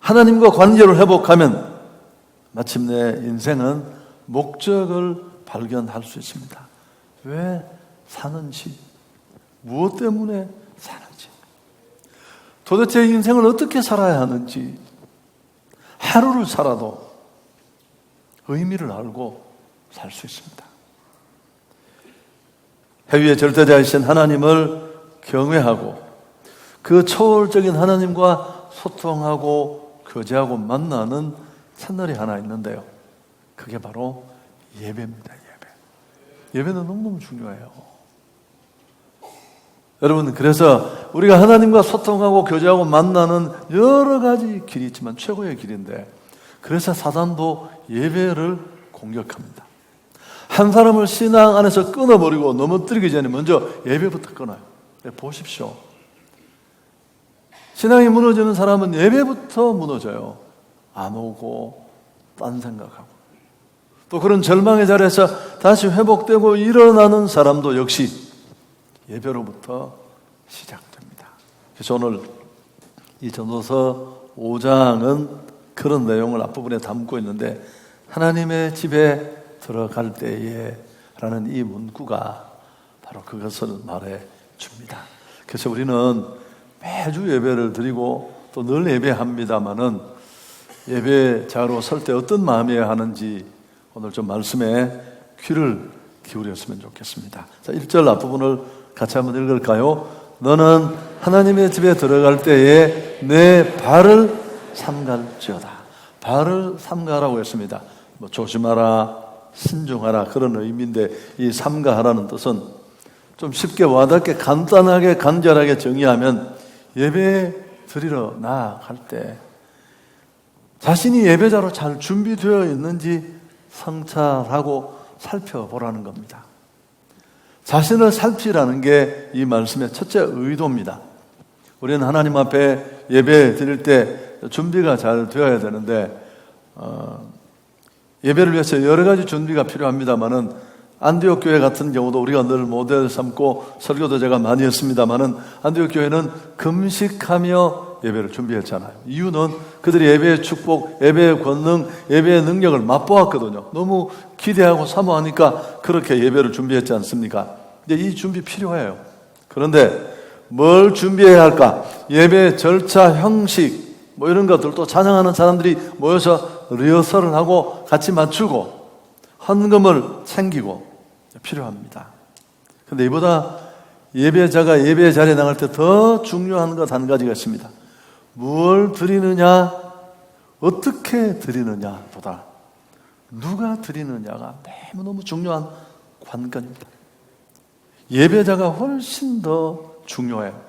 하나님과 관계를 회복하면 마침내 인생은 목적을 발견할 수 있습니다. 왜 사는지, 무엇 때문에 사는지, 도대체 인생을 어떻게 살아야 하는지, 하루를 살아도 의미를 알고 살 수 있습니다. 해위의 절대자이신 하나님을 경외하고 그 초월적인 하나님과 소통하고 교제하고 만나는 채널이 하나 있는데요. 그게 바로 예배입니다. 예배는 너무너무 중요해요. 여러분, 그래서 우리가 하나님과 소통하고 교제하고 만나는 여러 가지 길이 있지만 최고의 길인데, 그래서 사단도 예배를 공격합니다. 한 사람을 신앙 안에서 끊어버리고 넘어뜨리기 전에 먼저 예배부터 끊어요. 보십시오. 신앙이 무너지는 사람은 예배부터 무너져요. 안 오고 딴 생각하고. 또 그런 절망의 자리에서 다시 회복되고 일어나는 사람도 역시 예배로부터 시작됩니다. 그래서 오늘 이 전도서 5장은 그런 내용을 앞부분에 담고 있는데, 하나님의 집에 들어갈 때에 라는 이 문구가 바로 그것을 말해 줍니다. 그래서 우리는 매주 예배를 드리고 또 늘 예배합니다마는 예배자로 설 때 어떤 마음이어야 하는지 오늘 좀 말씀에 귀를 기울였으면 좋겠습니다. 자, 1절 앞부분을 같이 한번 읽을까요? 너는 하나님의 집에 들어갈 때에 내 발을 삼갈지어다. 발을 삼가라고 했습니다. 조심하라, 신중하라, 그런 의미인데, 이 삼가하라는 뜻은 좀 쉽게 와닿게 간단하게 간결하게 정의하면, 예배 드리러 나아갈 때 자신이 예배자로 잘 준비되어 있는지 성찰하고 살펴보라는 겁니다. 자신을 살피라는 게 이 말씀의 첫째 의도입니다. 우리는 하나님 앞에 예배 드릴 때 준비가 잘 되어야 되는데, 예배를 위해서 여러 가지 준비가 필요합니다만은, 안디옥 교회 같은 경우도 우리가 늘 모델 삼고 설교도 제가 많이 했습니다만은, 안디옥 교회는 금식하며 예배를 준비했잖아요. 이유는 그들이 예배의 축복, 예배의 권능, 예배의 능력을 맛보았거든요. 너무 기대하고 사모하니까 그렇게 예배를 준비했지 않습니까? 근데 이 준비 필요해요. 그런데 뭘 준비해야 할까? 예배 절차, 형식, 뭐 이런 것들, 또 찬양하는 사람들이 모여서 리허설을 하고 같이 맞추고 헌금을 챙기고 필요합니다. 그런데 이보다 예배자가 예배 자리에 나갈 때 더 중요한 것 한 가지가 있습니다. 무엇을 드리느냐, 어떻게 드리느냐 보다 누가 드리느냐가 너무너무 중요한 관건입니다. 예배자가 훨씬 더 중요해요.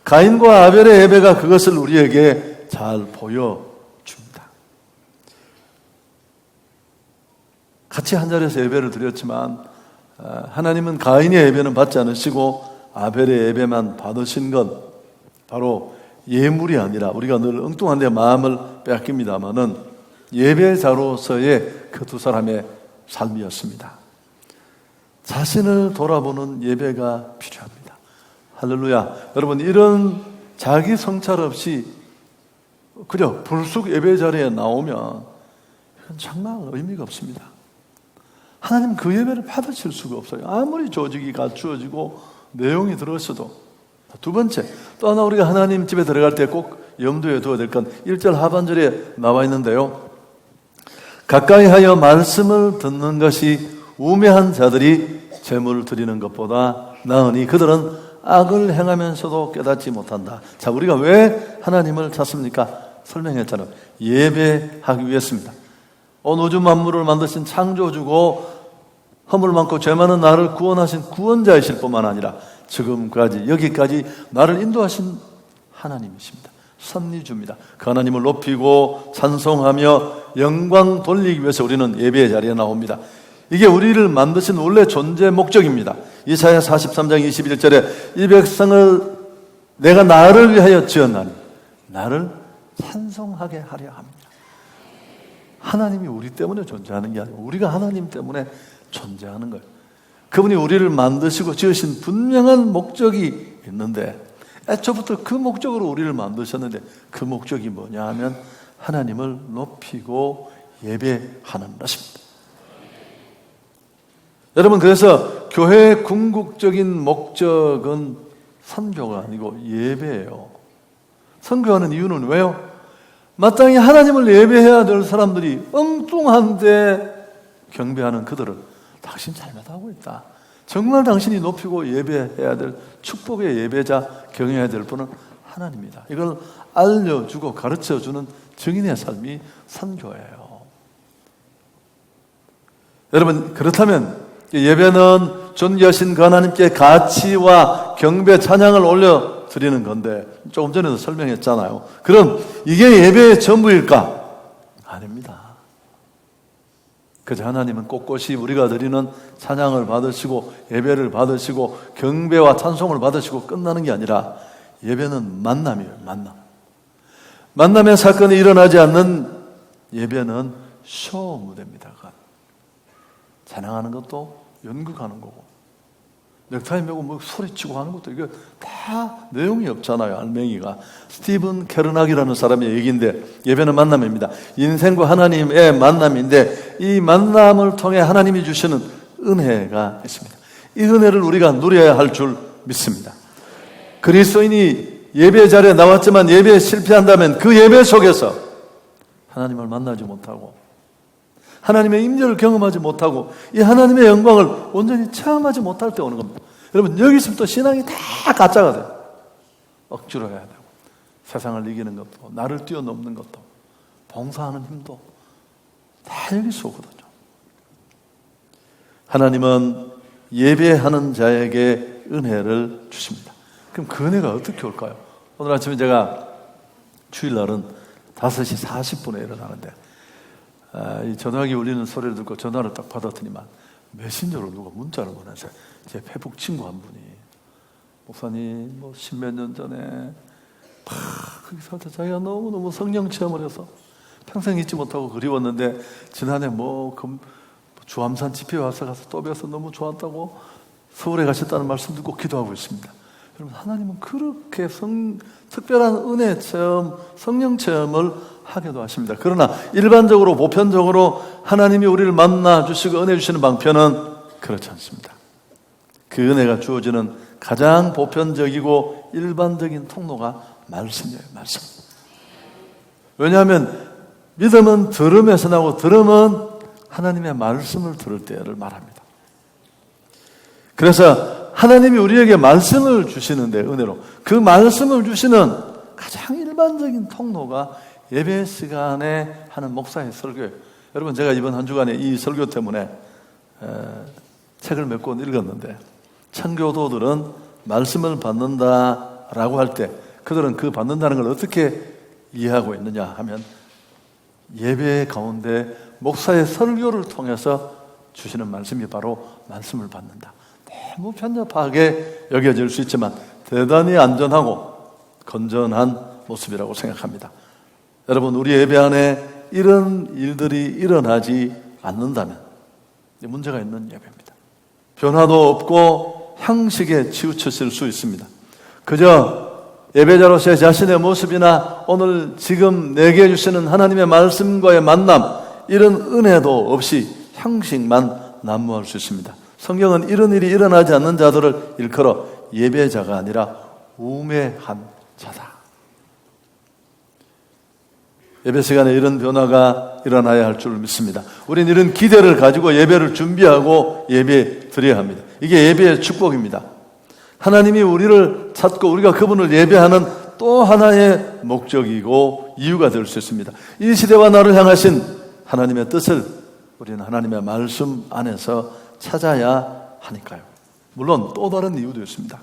가인과 아벨의 예배가 그것을 우리에게 잘 보여줍니다. 같이 한 자리에서 예배를 드렸지만 하나님은 가인의 예배는 받지 않으시고 아벨의 예배만 받으신 건 바로 예물이 아니라, 우리가 늘 엉뚱한 데 마음을 빼앗깁니다마는 예배자로서의 그 두 사람의 삶이었습니다. 자신을 돌아보는 예배가 필요합니다. 할렐루야. 여러분, 이런 자기 성찰 없이 그냥 불쑥 예배 자리에 나오면 이건 정말 의미가 없습니다. 하나님 그 예배를 받으실 수가 없어요. 아무리 조직이 갖추어지고 내용이 들었어도. 두 번째, 또 하나 우리가 하나님 집에 들어갈 때 꼭 염두에 두어야 될 건 1절 하반절에 나와 있는데요. 가까이 하여 말씀을 듣는 것이 우매한 자들이 제물을 드리는 것보다 나으니 그들은 악을 행하면서도 깨닫지 못한다. 자, 우리가 왜 하나님을 찾습니까? 설명했잖아요. 예배하기 위해서입니다. 온 우주 만물을 만드신 창조주고 허물 많고 죄 많은 나를 구원하신 구원자이실 뿐만 아니라 지금까지 여기까지 나를 인도하신 하나님이십니다. 섭리주입니다. 그 하나님을 높이고 찬송하며 영광 돌리기 위해서 우리는 예배의 자리에 나옵니다. 이게 우리를 만드신 원래 존재 목적입니다. 이사야 43장 21절에 이 백성을 내가 나를 위하여 지었나니 나를 찬송하게 하려 합니다. 하나님이 우리 때문에 존재하는 게 아니고 우리가 하나님 때문에 존재하는 거예요. 그분이 우리를 만드시고 지으신 분명한 목적이 있는데, 애초부터 그 목적으로 우리를 만드셨는데 그 목적이 뭐냐 하면 하나님을 높이고 예배하는 것입니다. 여러분, 그래서 교회의 궁극적인 목적은 선교가 아니고 예배예요. 선교하는 이유는 왜요? 마땅히 하나님을 예배해야 될 사람들이 엉뚱한데 경배하는 그들을 당신 잘못하고 있다. 정말 당신이 높이고 예배해야 될 축복의 예배자, 경외해야 될 분은 하나님이다. 이걸 알려주고 가르쳐주는 증인의 삶이 선교예요. 여러분, 그렇다면 예배는 존귀하신 그 하나님께 가치와 경배, 찬양을 올려드리는 건데, 조금 전에도 설명했잖아요. 그럼 이게 예배의 전부일까? 아닙니다. 그저 하나님은 꼿꼿이 우리가 드리는 찬양을 받으시고 예배를 받으시고 경배와 찬송을 받으시고 끝나는 게 아니라 예배는 만남이에요. 만남의 사건이 일어나지 않는 예배는 쇼 무대입니다. 찬양하는 것도 연극하는 거고, 넥타이 메고 뭐 소리치고 하는 것도, 이게 다 내용이 없잖아요. 알맹이가. 스티븐 캐르낙이라는 사람의 얘기인데, 예배는 만남입니다. 인생과 하나님의 만남인데, 이 만남을 통해 하나님이 주시는 은혜가 있습니다. 이 은혜를 우리가 누려야 할 줄 믿습니다. 그리스도인이 예배 자리에 나왔지만 예배에 실패한다면 그 예배 속에서 하나님을 만나지 못하고 하나님의 임재를 경험하지 못하고 이 하나님의 영광을 온전히 체험하지 못할 때 오는 겁니다. 여러분, 여기서부터 신앙이 다 가짜가 돼요. 억지로 해야 되고, 세상을 이기는 것도, 나를 뛰어넘는 것도, 봉사하는 힘도 다 여기서 오거든요. 하나님은 예배하는 자에게 은혜를 주십니다. 그럼 그 은혜가 어떻게 올까요? 오늘 아침에 제가 주일날은 5시 40분에 일어나는데, 이 전화기 울리는 소리를 듣고 전화를 딱 받았더니만 메신저로 누가 문자를 보내서 제 페북 친구 한 분이, 목사님 뭐 십몇 년 전에 거기 살 때 자기가 너무너무 성령 체험을 해서 평생 잊지 못하고 그리웠는데 지난해 주암산 집회에 가서 또 뵈서 너무 좋았다고 서울에 가셨다는 말씀 듣고 기도하고 있습니다. 여러분, 하나님은 그렇게 특별한 은혜 체험, 성령 체험을 하게도 하십니다. 그러나 일반적으로, 보편적으로 하나님이 우리를 만나 주시고 은혜 주시는 방편은 그렇지 않습니다. 그 은혜가 주어지는 가장 보편적이고 일반적인 통로가 말씀이에요. 말씀. 왜냐하면 믿음은 들음에서 나고, 들음은 하나님의 말씀을 들을 때를 말합니다. 그래서 하나님이 우리에게 말씀을 주시는데, 은혜로 그 말씀을 주시는 가장 일반적인 통로가 예배 시간에 하는 목사의 설교예요. 여러분, 제가 이번 한 주간에 이 설교 때문에 책을 몇 권 읽었는데, 청교도들은 말씀을 받는다라고 할 때 그들은 그 받는다는 걸 어떻게 이해하고 있느냐 하면, 예배 가운데 목사의 설교를 통해서 주시는 말씀이 바로 말씀을 받는다. 너무 편협하게 여겨질 수 있지만 대단히 안전하고 건전한 모습이라고 생각합니다. 여러분, 우리 예배 안에 이런 일들이 일어나지 않는다면 문제가 있는 예배입니다. 변화도 없고 형식에 치우쳐질 수 있습니다. 그저 예배자로서의 자신의 모습이나 오늘 지금 내게 주시는 하나님의 말씀과의 만남, 이런 은혜도 없이 형식만 난무할 수 있습니다. 성경은 이런 일이 일어나지 않는 자들을 일컬어 예배자가 아니라 우매한 자다. 예배 시간에 이런 변화가 일어나야 할 줄 믿습니다. 우리는 이런 기대를 가지고 예배를 준비하고 예배 드려야 합니다. 이게 예배의 축복입니다. 하나님이 우리를 찾고 우리가 그분을 예배하는 또 하나의 목적이고 이유가 될 수 있습니다. 이 시대와 나를 향하신 하나님의 뜻을 우리는 하나님의 말씀 안에서 찾아야 하니까요. 물론 또 다른 이유도 있습니다.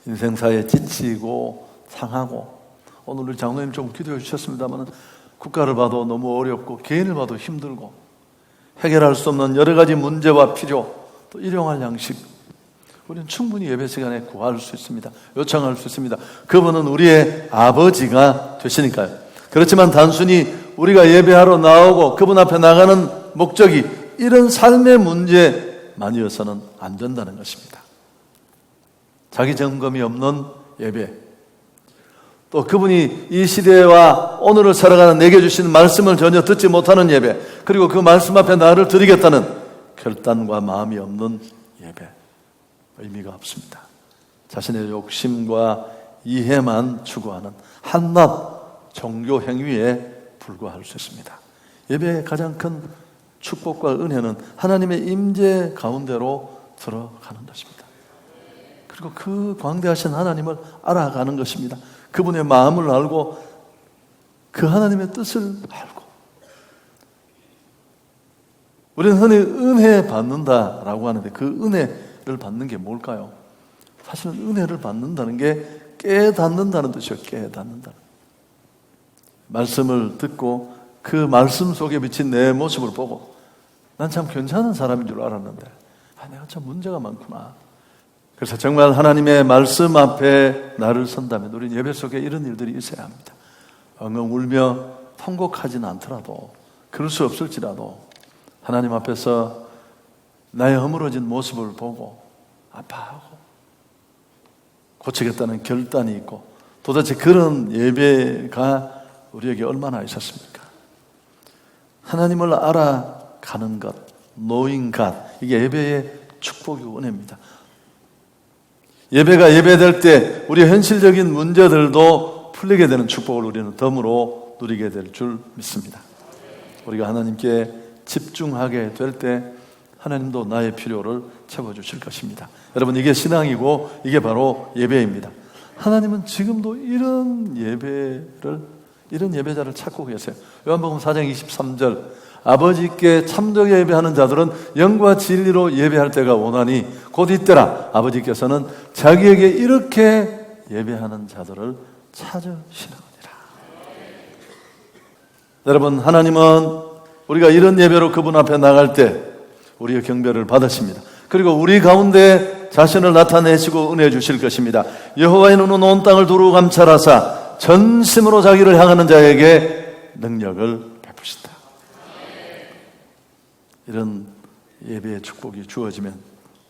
인생사에 지치고 상하고, 오늘 우리 장로님 좀 기도해 주셨습니다만 국가를 봐도 너무 어렵고 개인을 봐도 힘들고 해결할 수 없는 여러 가지 문제와 필요, 또 일용할 양식, 우리는 충분히 예배 시간에 구할 수 있습니다. 요청할 수 있습니다. 그분은 우리의 아버지가 되시니까요. 그렇지만 단순히 우리가 예배하러 나오고 그분 앞에 나가는 목적이 이런 삶의 문제만이어서는 안 된다는 것입니다. 자기 점검이 없는 예배, 또 그분이 이 시대와 오늘을 살아가는 내게 주시는 말씀을 전혀 듣지 못하는 예배, 그리고 그 말씀 앞에 나를 드리겠다는 결단과 마음이 없는 예배, 의미가 없습니다. 자신의 욕심과 이해만 추구하는 한낱 종교 행위에 불과할 수 있습니다. 예배의 가장 큰 축복과 은혜는 하나님의 임재 가운데로 들어가는 것입니다. 그리고 그 광대하신 하나님을 알아가는 것입니다. 그분의 마음을 알고 그 하나님의 뜻을 알고. 우리는 흔히 은혜 받는다라고 하는데 그 은혜를 받는 게 뭘까요? 사실은 은혜를 받는다는 게 깨닫는다는 뜻이에요. 깨닫는다. 말씀을 듣고 그 말씀 속에 비친 내 모습을 보고 난 참 괜찮은 사람인 줄 알았는데 내가 참 문제가 많구나. 그래서 정말 하나님의 말씀 앞에 나를 선다면 우리는 예배 속에 이런 일들이 있어야 합니다. 엉엉 울며 통곡하지는 않더라도, 그럴 수 없을지라도 하나님 앞에서 나의 허물어진 모습을 보고 아파하고 고치겠다는 결단이 있고, 도대체 그런 예배가 우리에게 얼마나 있었습니까? 하나님을 알아가는 것, knowing God, 이게 예배의 축복이고 은혜입니다. 예배가 예배될 때 우리의 현실적인 문제들도 풀리게 되는 축복을 우리는 덤으로 누리게 될 줄 믿습니다. 우리가 하나님께 집중하게 될 때 하나님도 나의 필요를 채워주실 것입니다. 여러분, 이게 신앙이고 이게 바로 예배입니다. 하나님은 지금도 이런 예배자를 찾고 계세요. 요한복음 4장 23절, 아버지께 참되게 예배하는 자들은 영과 진리로 예배할 때가 오나니 곧 이때라. 아버지께서는 자기에게 이렇게 예배하는 자들을 찾으시느니라. 여러분, 하나님은 우리가 이런 예배로 그분 앞에 나갈 때 우리의 경배를 받으십니다. 그리고 우리 가운데 자신을 나타내시고 은혜 주실 것입니다. 여호와의 눈은 온 땅을 두루 감찰하사 전심으로 자기를 향하는 자에게 능력을 베푸신다. 이런 예배의 축복이 주어지면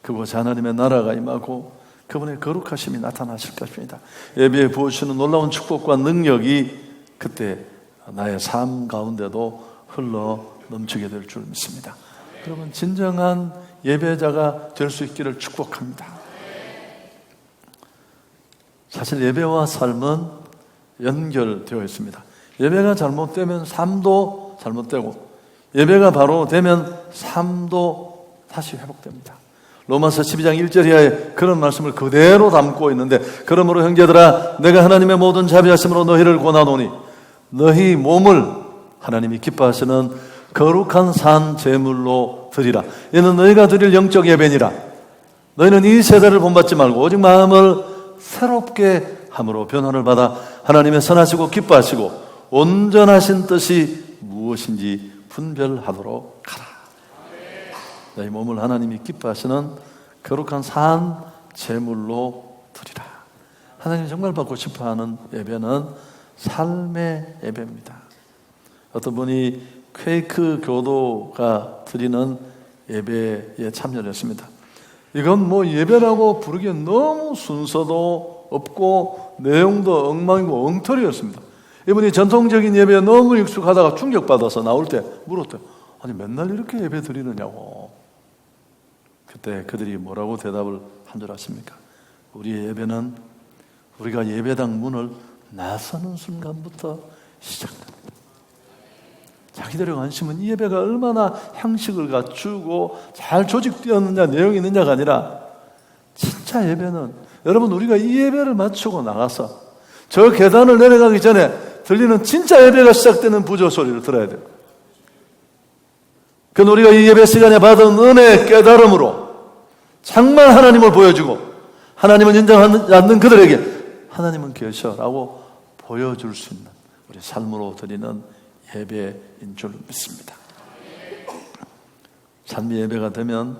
그곳에 하나님의 나라가 임하고 그분의 거룩하심이 나타나실 것입니다. 예배에 부어주시는 놀라운 축복과 능력이 그때 나의 삶 가운데도 흘러 넘치게 될 줄 믿습니다. 여러분, 진정한 예배자가 될 수 있기를 축복합니다. 사실 예배와 삶은 연결되어 있습니다. 예배가 잘못되면 삶도 잘못되고, 예배가 바로 되면 삶도 다시 회복됩니다. 로마서 12장 1절 이하에 그런 말씀을 그대로 담고 있는데, 그러므로 형제들아 내가 하나님의 모든 자비하심으로 너희를 권하노니 너희 몸을 하나님이 기뻐하시는 거룩한 산 제물로 드리라. 이는 너희가 드릴 영적 예배니라. 너희는 이 세대를 본받지 말고 오직 마음을 새롭게 함으로 변화를 받아 하나님의 선하시고 기뻐하시고 온전하신 뜻이 무엇인지 분별하도록 하라. 너희 몸을 하나님이 기뻐하시는 거룩한 산 제물로 드리라. 하나님이 정말 받고 싶어하는 예배는 삶의 예배입니다. 어떤 분이 퀘이크 교도가 드리는 예배에 참여를 했습니다. 이건 뭐 예배라고 부르기엔 너무 순서도 없고 내용도 엉망이고 엉터리였습니다. 이분이 전통적인 예배에 너무 익숙하다가 충격받아서 나올 때 물었대요. 아니 맨날 이렇게 예배 드리느냐고. 그때 그들이 뭐라고 대답을 한 줄 아십니까? 우리의 예배는 우리가 예배당 문을 나서는 순간부터 시작됩니다. 자기들의 관심은 이 예배가 얼마나 형식을 갖추고 잘 조직되었느냐, 내용이 있느냐가 아니라 진짜 예배는, 여러분, 우리가 이 예배를 마치고 나가서 저 계단을 내려가기 전에 들리는 진짜 예배가 시작되는 부조 소리를 들어야 돼요. 그건 우리가 이 예배 시간에 받은 은혜 깨달음으로 정말 하나님을 보여주고 하나님을 인정하지 않는 그들에게 하나님은 계셔라고 보여줄 수 있는 우리 삶으로 드리는 예배인 줄 믿습니다. 삶의 예배가 되면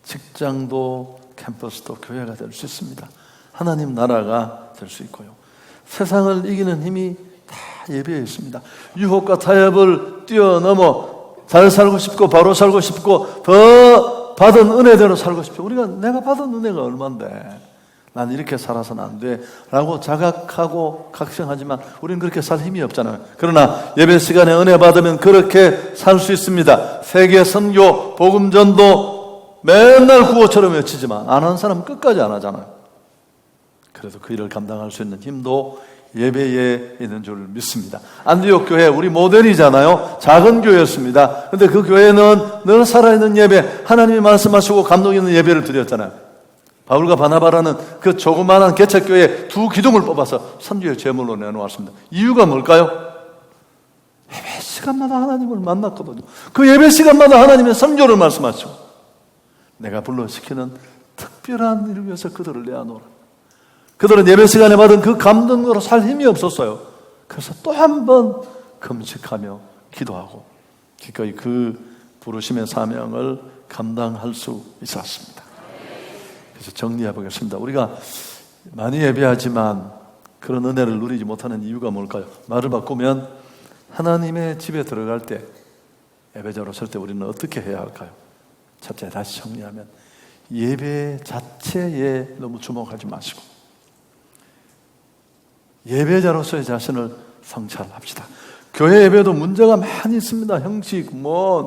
직장도 캠퍼스도 교회가 될 수 있습니다. 하나님 나라가 될 수 있고요. 세상을 이기는 힘이 다 예배에 있습니다. 유혹과 타협을 뛰어넘어 잘 살고 싶고 바로 살고 싶고 더 받은 은혜대로 살고 싶죠. 내가 받은 은혜가 얼만데 난 이렇게 살아서는 안 돼 라고 자각하고 각성하지만 우리는 그렇게 살 힘이 없잖아요. 그러나 예배 시간에 은혜 받으면 그렇게 살 수 있습니다. 세계 선교, 복음 전도 맨날 구호처럼 외치지만 안 하는 사람은 끝까지 안 하잖아요. 그래도 그 일을 감당할 수 있는 힘도 예배에 있는 줄 믿습니다. 안디옥 교회 우리 모델이잖아요. 작은 교회였습니다. 근데 그 교회는 늘 살아있는 예배, 하나님이 말씀하시고 감동 있는 예배를 드렸잖아요. 바울과 바나바라는 그 조그마한 개척교회에 2 기둥을 뽑아서 선교의 제물로 내놓았습니다. 이유가 뭘까요? 예배 시간마다 하나님을 만났거든요. 그 예배 시간마다 하나님의 선교를 말씀하시고 내가 불러시키는 특별한 일을 위해서 그들을 내어놓으라. 그들은 예배 시간에 받은 그 감동으로 살 힘이 없었어요. 그래서 또 한 번 금식하며 기도하고 기꺼이 그 부르심의 사명을 감당할 수 있었습니다. 그래서 정리해 보겠습니다. 우리가 많이 예배하지만 그런 은혜를 누리지 못하는 이유가 뭘까요? 말을 바꾸면 하나님의 집에 들어갈 때 예배자로 설 때 우리는 어떻게 해야 할까요? 첫째, 다시 정리하면 예배 자체에 너무 주목하지 마시고 예배자로서의 자신을 성찰합시다. 교회 예배도 문제가 많이 있습니다. 형식,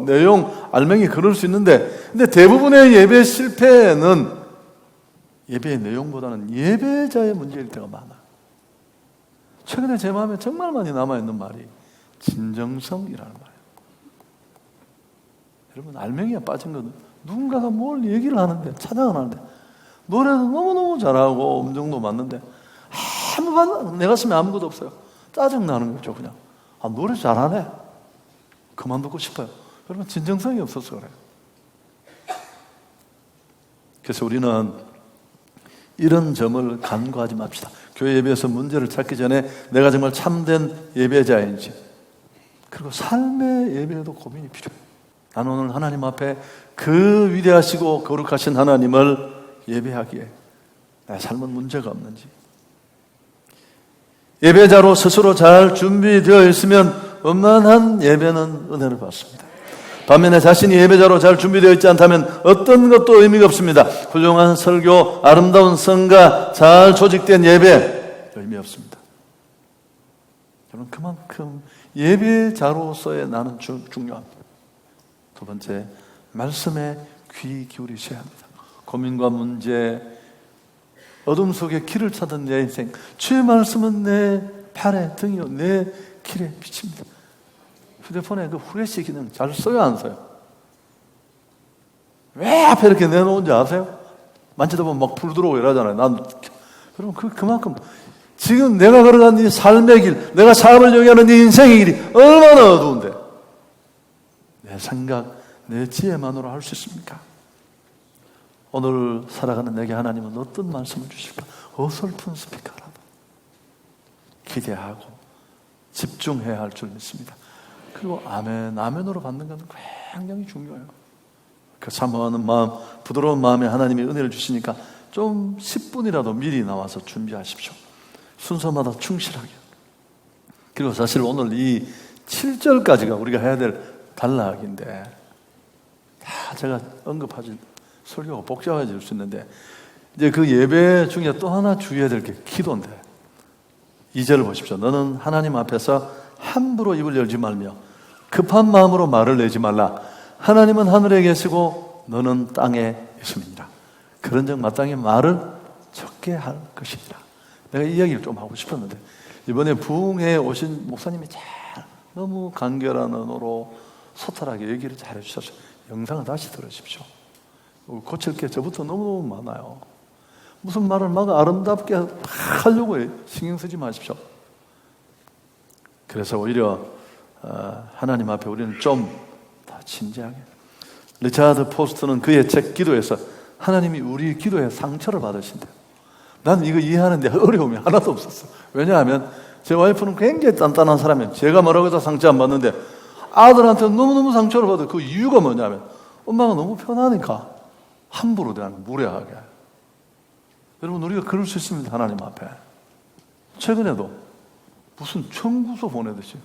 내용, 알맹이 그럴 수 있는데 근데 대부분의 예배 실패는 예배의 내용보다는 예배자의 문제일 때가 많아요. 최근에 제 마음에 정말 많이 남아있는 말이 진정성이라는 말이에요. 여러분 알맹이가 빠진 건 누군가가 뭘 얘기를 하는데 찬양을 하는데 노래도 너무너무 잘하고 음정도 맞는데 내 가슴에 아무것도 없어요. 짜증나는 거죠. 그냥 노래 잘하네 그만두고 싶어요. 여러분 진정성이 없어서 그래요. 그래서 우리는 이런 점을 간과하지 맙시다. 교회 예배에서 문제를 찾기 전에 내가 정말 참된 예배자인지 그리고 삶의 예배에도 고민이 필요해요. 나는 오늘 하나님 앞에 그 위대하시고 거룩하신 하나님을 예배하기에 내 삶은 문제가 없는지 예배자로 스스로 잘 준비되어 있으면 원만한 예배는 은혜를 받습니다. 반면에 자신이 예배자로 잘 준비되어 있지 않다면 어떤 것도 의미가 없습니다. 훌륭한 설교, 아름다운 성가, 잘 조직된 예배 의미 없습니다. 여러분 그만큼 예배자로서의 나는 중요합니다. 두 번째, 말씀에 귀 기울이셔야 합니다. 고민과 문제, 어둠 속에 길을 찾은 내 인생, 주의 말씀은 내 팔에 등이요 내 길에 비칩니다. 휴대폰에 그 후레쉬 기능 잘 써요, 안 써요? 왜 앞에 이렇게 내놓은지 아세요? 만지다 보면 막 불 들어오고 이러잖아요. 그럼 그만큼 지금 내가 걸어간 이 삶의 길, 내가 삶을 영위하는 이 인생의 길이 얼마나 어두운데 내 생각, 내 지혜만으로 할 수 있습니까? 오늘 살아가는 내게 하나님은 어떤 말씀을 주실까? 어설픈 스피커라도 기대하고 집중해야 할 줄 믿습니다. 그리고 아멘으로 받는 건 굉장히 중요해요. 그 사모하는 마음, 부드러운 마음에 하나님이 은혜를 주시니까 좀 10분이라도 미리 나와서 준비하십시오. 순서마다 충실하게. 그리고 사실 오늘 이 7절까지가 우리가 해야 될 단락인데 다 제가 언급하지 설교가 복잡해질 수 있는데 이제 그 예배 중에 또 하나 주의해야 될 게 기도인데 2절을 보십시오. 너는 하나님 앞에서 함부로 입을 열지 말며 급한 마음으로 말을 내지 말라. 하나님은 하늘에 계시고 너는 땅에 있음이니라. 그런즉 마땅히 말을 적게 할 것이니라. 내가 이 이야기를 좀 하고 싶었는데 이번에 부흥회에 오신 목사님이 너무 간결한 언어로 소탈하게 얘기를 잘 해주셨어요. 영상을 다시 들으십시오. 고칠 게 저부터 너무너무 많아요. 무슨 말을 막 아름답게 하려고 신경 쓰지 마십시오. 그래서 오히려 하나님 앞에 우리는 좀 더 진지하게. 리차드 포스트는 그의 책 기도에서 하나님이 우리 기도에 상처를 받으신대요. 나는 이거 이해하는데 어려움이 하나도 없었어. 왜냐하면 제 와이프는 굉장히 단단한 사람이에요. 제가 뭐라고 해서 상처 안 받는데 아들한테 너무너무 상처를 받아요. 그 이유가 뭐냐면 엄마가 너무 편하니까 함부로 대하는 무례하게. 여러분 우리가 그럴 수 있습니다. 하나님 앞에. 최근에도 무슨 청구서 보내듯이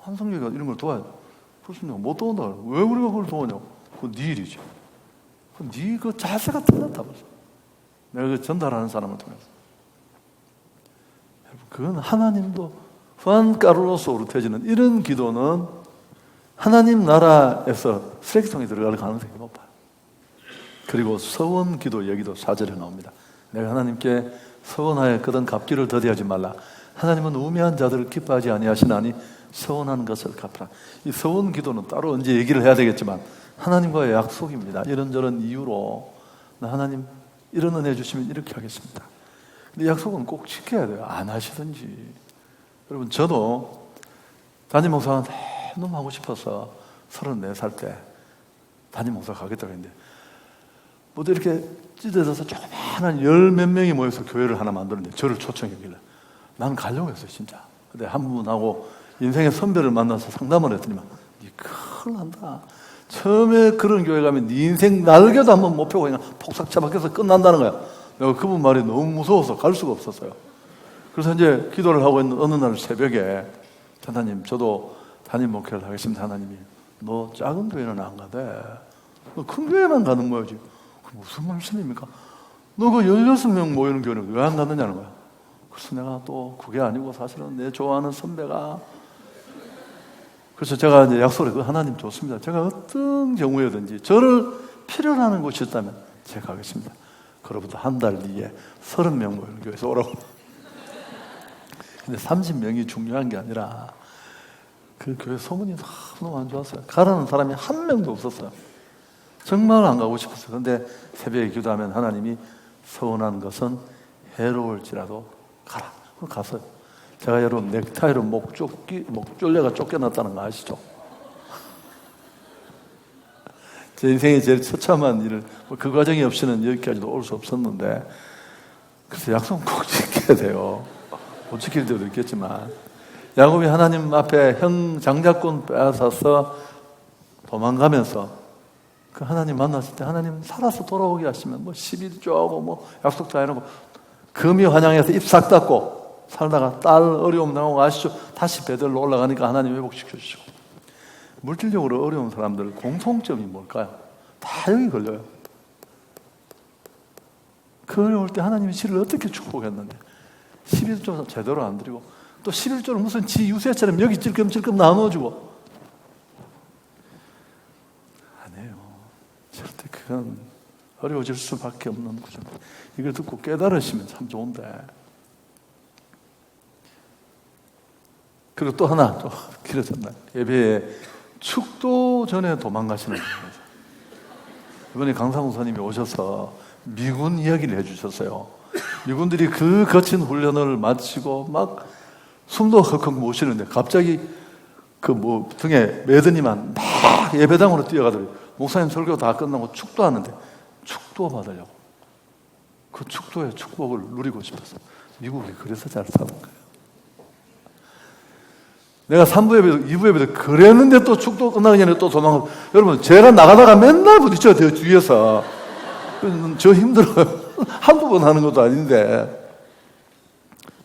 한성규가 이런 걸 도와야 돼. 그래서 내가 못 도운다. 왜 우리가 그걸 도우냐고. 그건 네 일이지. 네 그 자세가 틀렸다. 내가 그 전달하는 사람을 통해서. 그건 하나님도 후안 카를로스 오르테즈는 이런 기도는 하나님 나라에서 쓰레기통에 들어갈 가능성이 높아요. 그리고 서원 기도 얘기도 4절에 나옵니다. 내가 하나님께 서원하여 그던 갚기를 더디하지 말라. 하나님은 우매한 자들을 기뻐하지 아니하시나니 서원한 것을 갚으라. 이 서원 기도는 따로 언제 얘기를 해야 되겠지만 하나님과의 약속입니다. 이런저런 이유로 나 하나님 이런 은혜 주시면 이렇게 하겠습니다. 근데 약속은 꼭 지켜야 돼요. 안 하시든지. 여러분 저도 담임 목사가 너무 하고 싶어서 34살 때 담임 목사 가겠다고 했는데 모두 이렇게 찢어져서 조그마한 10몇 명이 모여서 교회를 하나 만들었는데 저를 초청했길래 난 가려고 했어요 진짜. 근데 한 분하고 인생의 선배를 만나서 상담을 했더니만 니 큰일 난다. 처음에 그런 교회 가면 네 인생 날개도 한번 못 펴고 그냥 폭삭 처박혀서 끝난다는 거야. 내가 그분 말이 너무 무서워서 갈 수가 없었어요. 그래서 이제 기도를 하고 있는 어느 날 새벽에 하나님 저도 담임 목회를 하겠습니다. 하나님이 너 작은 교회는 안 가대. 너 큰 교회만 가는 거지. 무슨 말씀입니까? 너 그 16명 모이는 교회는 왜 안 가느냐는 거야. 그래서 내가 또 그게 아니고 사실은 내 좋아하는 선배가 그래서 제가 이제 약속을 했고 하나님 좋습니다. 제가 어떤 경우에든지 저를 필요로 하는 곳이 있다면 제가 가겠습니다. 그로부터 한 달 뒤에 30명 모이는 교회에서 오라고. 근데 30명이 중요한 게 아니라 그 교회 소문이 너무 안 좋았어요. 가라는 사람이 한 명도 없었어요. 정말 안 가고 싶었어요. 그런데 새벽에 기도하면 하나님이 서운한 것은 해로울지라도 가라. 갔어요. 제가 여러분 넥타이로 목졸레가 쫓겨났다는 거 아시죠? 제 인생에 제일 처참한 일을 그 과정이 없이는 여기까지도 올 수 없었는데 그래서 약속은 꼭 지켜야 돼요. 못 지킬 때도 있겠지만 야곱이 하나님 앞에 형 장자권 빼앗아서 도망가면서 그 하나님 만났을 때 하나님 살아서 돌아오게 하시면 뭐 11조 하고 뭐 약속도 해놓고 금이 환영해서 입 싹 닫고 살다가 딸 어려움 나오고 아시죠? 다시 베들로 올라가니까 하나님 회복시켜 주시고 물질적으로 어려운 사람들 공통점이 뭘까요? 다 여기 걸려요. 그 어려울 때 하나님이 지를 어떻게 축복했는데 11조 제대로 안 드리고 또 11조를 무슨 지 유세처럼 여기 찔끔찔끔 나눠주고 안 해요. 절대 그건 어려워질 수밖에 없는 구조입니다. 이걸 듣고 깨달으시면 참 좋은데 그리고 또 하나 또 길어졌나요? 예배에 축도 전에 도망가시는 거예요. 이번에 강상우 선생님이 오셔서 미군 이야기를 해주셨어요. 미군들이 그 거친 훈련을 마치고 막 숨도 헉헉 못 쉬는데 갑자기 그 뭐 등에 매더니만 막 예배당으로 뛰어가더라고요. 목사님 설교 다 끝나고 축도하는데 축도 받으려고 그 축도의 축복을 누리고 싶어서 미국이 그래서 잘 사는 거예요. 내가 3부 예배도 2부 예배도 그랬는데 또 축도 끝나기 전에 또 도망가고 여러분 제가 나가다가 맨날 부딪혀요. 뒤에서 저 힘들어요. 한두 번 하는 것도 아닌데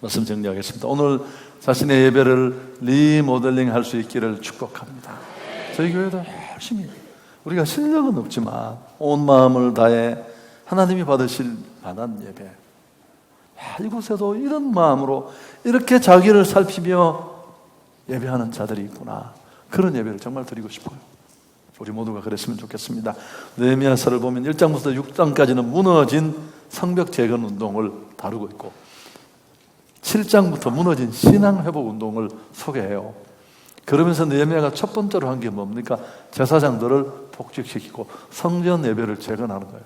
말씀 정리하겠습니다. 오늘 자신의 예배를 리모델링 할 수 있기를 축복합니다. 저희 교회도 열심히 우리가 실력은 없지만 온 마음을 다해 하나님이 받으실 만한 예배 이곳에도 이런 마음으로 이렇게 자기를 살피며 예배하는 자들이 있구나. 그런 예배를 정말 드리고 싶어요. 우리 모두가 그랬으면 좋겠습니다. 느헤미야서를 보면 1장부터 6장까지는 무너진 성벽 재건 운동을 다루고 있고 7장부터 무너진 신앙 회복 운동을 소개해요. 그러면서 느헤미야가 첫 번째로 한 게 뭡니까? 제사장들을 복직시키고 성전 예배를 재건하는 거예요.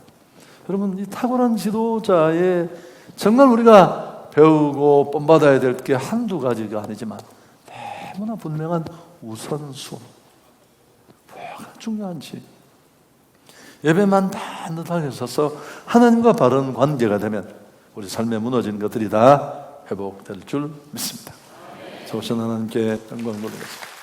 여러분 이 탁월한 지도자의 정말 우리가 배우고 본받아야 될 게 한두 가지가 아니지만 너무나 분명한 우선순위 뭐가 중요한지 예배만 단단하게 서서 하나님과 바른 관계가 되면 우리 삶에 무너진 것들이 다 회복될 줄 믿습니다. 좋으신 하나님께 영광 돌리겠습니다.